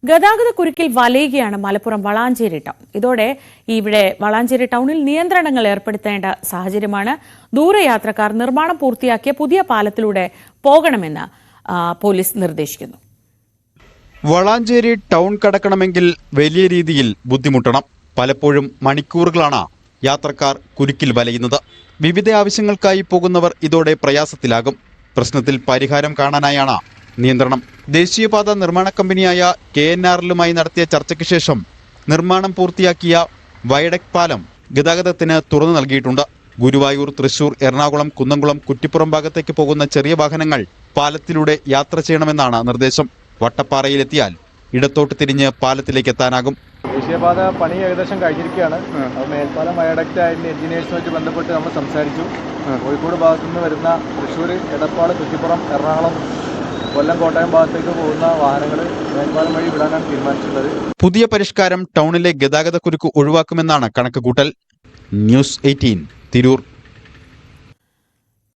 ഗതാഗതക്കുരുക്കിൽ വലയുകയാണ് Malappuram Valanchery town. ഇതോടെ ഇവിടെ വളാഞ്ചേരി ടൗണിൽ നിയന്ത്രണങ്ങൾ ഏർപ്പെടുത്തേണ്ട സാഹചര്യമാണ്. ദൂരയാത്രക്കാർ നിർമ്മാണം പൂർത്തിയാക്കിയ പുതിയ പാലത്തിലൂടെ പോകണമെന്ന് പോലീസ് നിർദ്ദേശിക്കുന്നു. വളാഞ്ചേരി ടൗൺ കടക്കണമെങ്കിൽ വലിയ രീതിയിൽ ബുദ്ധിമുട്ടണം. പലപ്പോഴും മണിക്കൂറുകളാണ് യാത്രക്കാർ കുരുക്കിൽ വലയുന്നത്. വിവിധ ആവശ്യങ്ങൾക്കായി പോകുന്നവർ ഇതോടെ പ്രയാസത്തിലാകും. പ്രശ്നത്തിൽ പരിഹാരം കാണാനായാണ് നിയന്ത്രണം. ദേശീയപാത നിർമ്മാണ കമ്പനിയായ KNRലുമായി നടത്തിയ ചർച്ചയ്ക്ക് ശേഷം നിർമ്മാണം പൂർത്തിയാക്കിയ വയഡക്ട് പാലം ഗതാഗതത്തിന് തുറന്നു നൽകിയിട്ടുണ്ട്. ഗുരുവായൂർ, തൃശൂർ, എറണാകുളം, കുന്നംകുളം, കുറ്റിപ്പുറം ഭാഗത്തേക്ക് പോകുന്ന ചെറിയ വാഹനങ്ങൾ പാലത്തിലൂടെ യാത്ര ചെയ്യണമെന്നാണ് നിർദ്ദേശം. വട്ടപ്പാറയിലെത്തിയാൽ ഇടത്തോട്ട് തിരിഞ്ഞ് പാലത്തിലേക്ക് എത്താനാകും. ദേശീയപാത പണി ഏകദേശം കഴിഞ്ഞിരിക്കുകയാണ്. മേൽപ്പാലം വയഡക്റ്റ് ആയിട്ട് എഞ്ചിനീയേഴ്സുമായിട്ട് ബന്ധപ്പെട്ട് നമ്മൾ സംസാരിച്ചു. കോഴിക്കോട് ഭാഗത്തു നിന്ന് വരുന്ന തൃശ്ശൂർ, എടപ്പാൾ, കുറ്റിപ്പുറം, എറണാകുളം, കൊല്ലം, കോട്ടയം ഭാഗത്തേക്ക് പോകുന്ന വാഹനങ്ങൾ മേൽപ്പാലം വഴി വിടാനാണ് തീരുമാനിച്ചിട്ടുള്ളത്. പുതിയ പരിഷ്കാരം ടൗണിലെ ഗതാഗതക്കുരുക്ക് ഒഴിവാക്കുമെന്നാണ് കണക്കുകൂട്ടൽ. ന്യൂസ് 18 തിരൂർ.